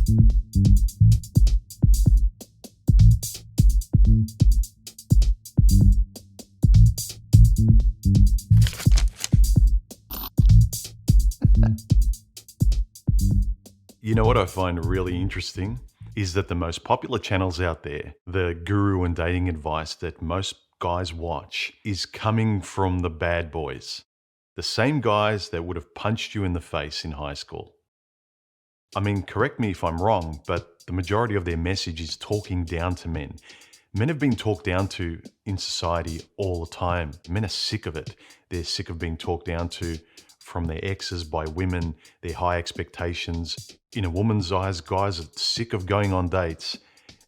You know what I find really interesting is that the most popular channels out there, the guru and dating advice that most guys watch, is coming from the bad boys. The same guys that would have punched you in the face in high school. I mean, correct me if I'm wrong, but the majority of their message is talking down to men. Men have been talked down to in society all the time. Men are sick of it. They're sick of being talked down to from their exes by women, their high expectations. In a woman's eyes, guys are sick of going on dates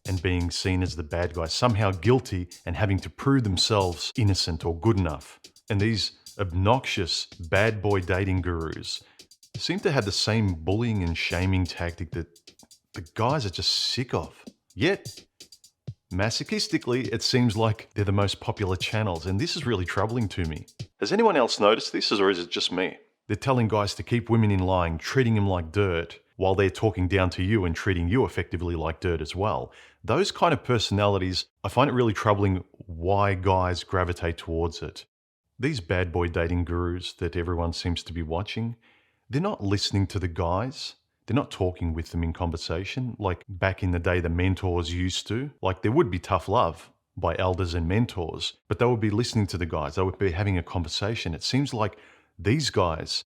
and being seen as the bad guy, somehow guilty and having to prove themselves innocent or good enough. And these obnoxious bad boy dating gurus seem to have the same bullying and shaming tactic that the guys are just sick of. Yet, masochistically, it seems like they're the most popular channels, and this is really troubling to me. Has anyone else noticed this, or is it just me? They're telling guys to keep women in line, treating them like dirt, while they're talking down to you and treating you effectively like dirt as well. Those kind of personalities, I find it really troubling why guys gravitate towards it. These bad boy dating gurus that everyone seems to be watching, they're not listening to the guys. They're not talking with them in conversation like back in the day the mentors used to. Like there would be tough love by elders and mentors, but they would be listening to the guys. They would be having a conversation. It seems like these guys,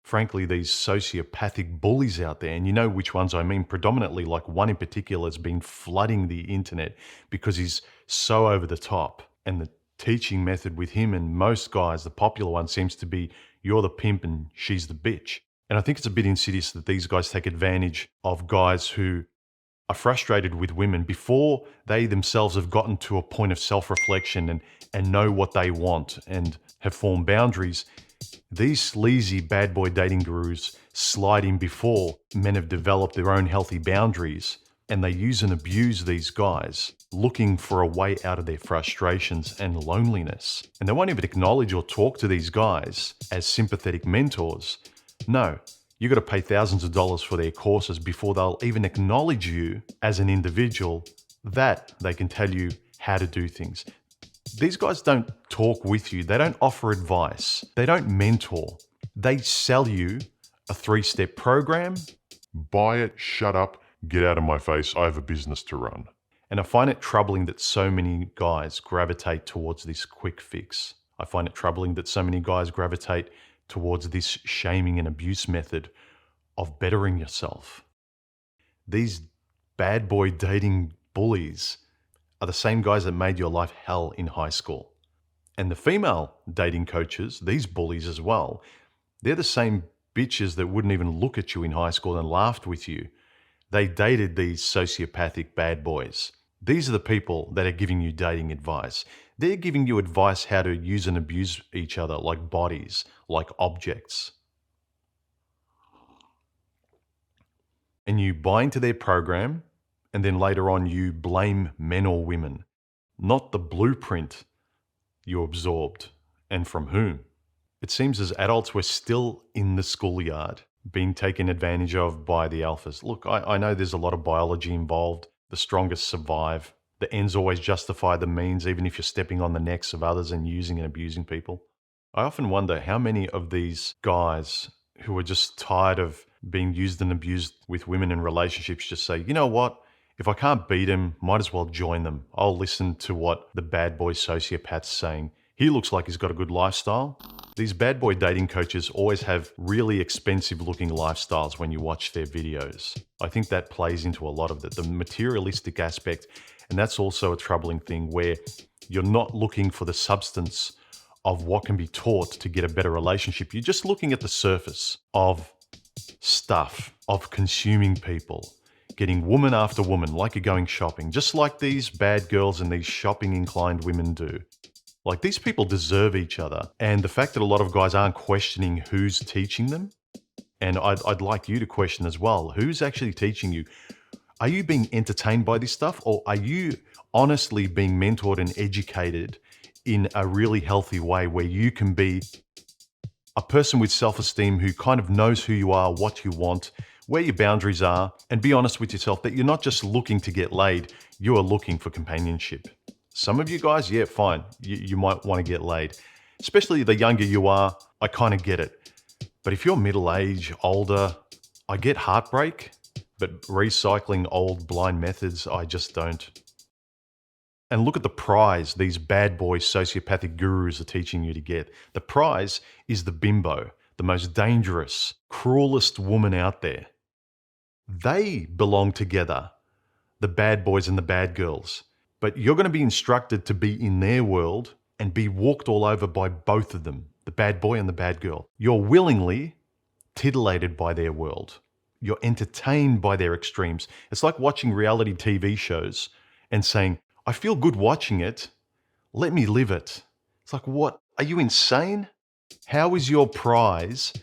frankly, these sociopathic bullies out there, and you know which ones I mean, predominantly like one in particular has been flooding the internet because he's so over the top. And the teaching method with him and most guys, the popular one seems to be you're the pimp and she's the bitch. And I think it's a bit insidious that these guys take advantage of guys who are frustrated with women before they themselves have gotten to a point of self-reflection and know what they want and have formed boundaries. These sleazy bad boy dating gurus slide in before men have developed their own healthy boundaries, and they use and abuse these guys, looking for a way out of their frustrations and loneliness. And they won't even acknowledge or talk to these guys as sympathetic mentors. No, you got to pay thousands of dollars for their courses before they'll even acknowledge you as an individual, that they can tell you how to do things. These guys don't talk with you. They don't offer advice. They don't mentor. They sell you a 3-step program. Buy it, shut up, get out of my face, I have a business to run. And I find it troubling that so many guys gravitate towards this quick fix. I find it troubling that so many guys gravitate towards this shaming and abuse method of bettering yourself. These bad boy dating bullies are the same guys that made your life hell in high school. And the female dating coaches, these bullies as well, they're the same bitches that wouldn't even look at you in high school and laughed with you. They dated these sociopathic bad boys. These are the people that are giving you dating advice. They're giving you advice how to use and abuse each other like bodies, like objects. And you buy into their program, and then later on you blame men or women, not the blueprint you absorbed and from whom. It seems as adults we're still in the schoolyard, being taken advantage of by the alphas. Look, I know there's a lot of biology involved. The strongest survive. The ends always justify the means, even if you're stepping on the necks of others and using and abusing people. I often wonder how many of these guys who are just tired of being used and abused with women in relationships just say, you know what? If I can't beat him, might as well join them. I'll listen to what the bad boy sociopath's saying. He looks like he's got a good lifestyle. These bad boy dating coaches always have really expensive looking lifestyles when you watch their videos. I think that plays into a lot of it, the materialistic aspect. And that's also a troubling thing where you're not looking for the substance of what can be taught to get a better relationship. You're just looking at the surface of stuff, of consuming people, getting woman after woman like you're going shopping, just like these bad girls and these shopping inclined women do. Like, these people deserve each other. And the fact that a lot of guys aren't questioning who's teaching them, and I'd like you to question as well, who's actually teaching you? Are you being entertained by this stuff, or are you honestly being mentored and educated in a really healthy way where you can be a person with self-esteem who kind of knows who you are, what you want, where your boundaries are, and be honest with yourself that you're not just looking to get laid, you are looking for companionship. Some of you guys, yeah, fine, you might want to get laid. Especially the younger you are, I kind of get it. But if you're middle-aged, older, I get heartbreak, but recycling old blind methods, I just don't. And look at the prize these bad boy sociopathic gurus are teaching you to get. The prize is the bimbo, the most dangerous, cruelest woman out there. They belong together, the bad boys and the bad girls. But you're going to be instructed to be in their world and be walked all over by both of them, the bad boy and the bad girl. You're willingly titillated by their world. You're entertained by their extremes. It's like watching reality TV shows and saying, I feel good watching it. Let me live it. It's like, what? Are you insane? How is your prize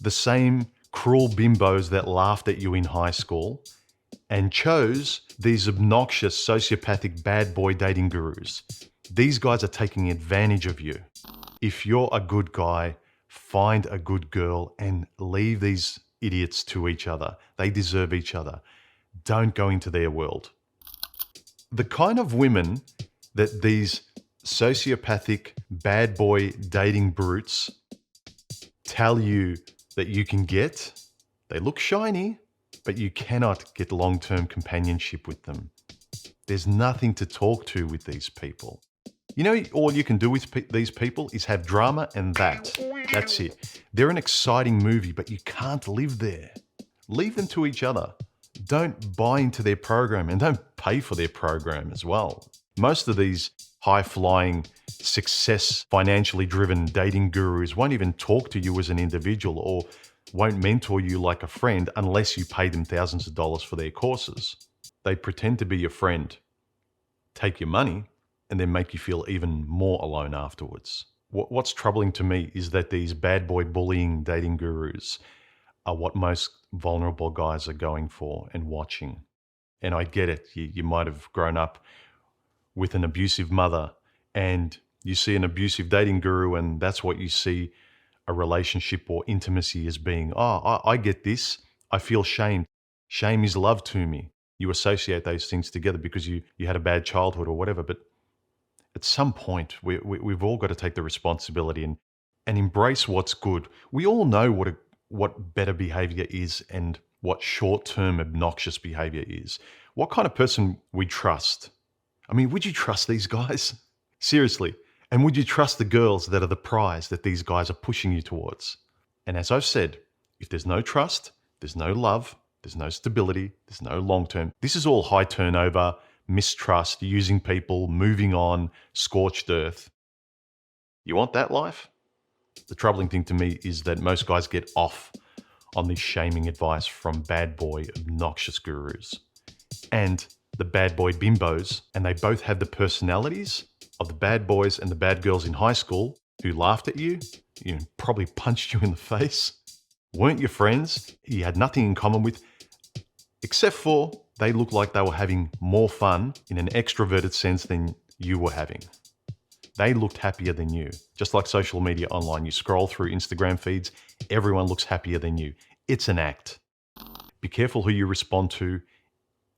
the same cruel bimbos that laughed at you in high school and chose these obnoxious sociopathic bad boy dating gurus? These guys are taking advantage of you. If you're a good guy, find a good girl and leave these idiots to each other. They deserve each other. Don't go into their world. The kind of women that these sociopathic bad boy dating brutes tell you that you can get, they look shiny, but you cannot get long-term companionship with them. There's nothing to talk to with these people. You know, all you can do with these people is have drama and that's it. They're an exciting movie, but you can't live there. Leave them to each other. Don't buy into their program and don't pay for their program as well. Most of these high-flying, success, financially driven dating gurus won't even talk to you as an individual or won't mentor you like a friend unless you pay them thousands of dollars for their courses. They pretend to be your friend, take your money, and then make you feel even more alone afterwards. What's troubling to me is that these bad boy bullying dating gurus are what most vulnerable guys are going for and watching. And I get it. You might have grown up with an abusive mother and you see an abusive dating guru and that's what you see a relationship or intimacy as being. Oh, I get this. I feel shame. Shame is love to me. You associate those things together because you had a bad childhood or whatever. But at some point, we've all got to take the responsibility and embrace what's good. We all know what better behavior is and what short-term obnoxious behavior is. What kind of person we trust. I mean, would you trust these guys? Seriously. And would you trust the girls that are the prize that these guys are pushing you towards? And as I've said, if there's no trust, there's no love, there's no stability, there's no long-term. This is all high turnover, mistrust, using people, moving on, scorched earth. You want that life? The troubling thing to me is that most guys get off on this shaming advice from bad boy, obnoxious gurus and the bad boy bimbos, and they both have the personalities of the bad boys and the bad girls in high school who laughed at you, probably punched you in the face, weren't your friends, you had nothing in common with, except for they looked like they were having more fun in an extroverted sense than you were having. They looked happier than you. Just like social media online, you scroll through Instagram feeds, everyone looks happier than you. It's an act. Be careful who you respond to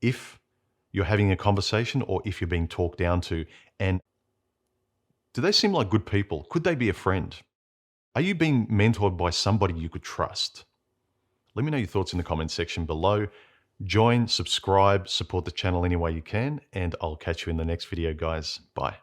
if you're having a conversation or if you're being talked down to. And do they seem like good people? Could they be a friend? Are you being mentored by somebody you could trust? Let me know your thoughts in the comments section below. Join, subscribe, support the channel any way you can, and I'll catch you in the next video, guys. Bye.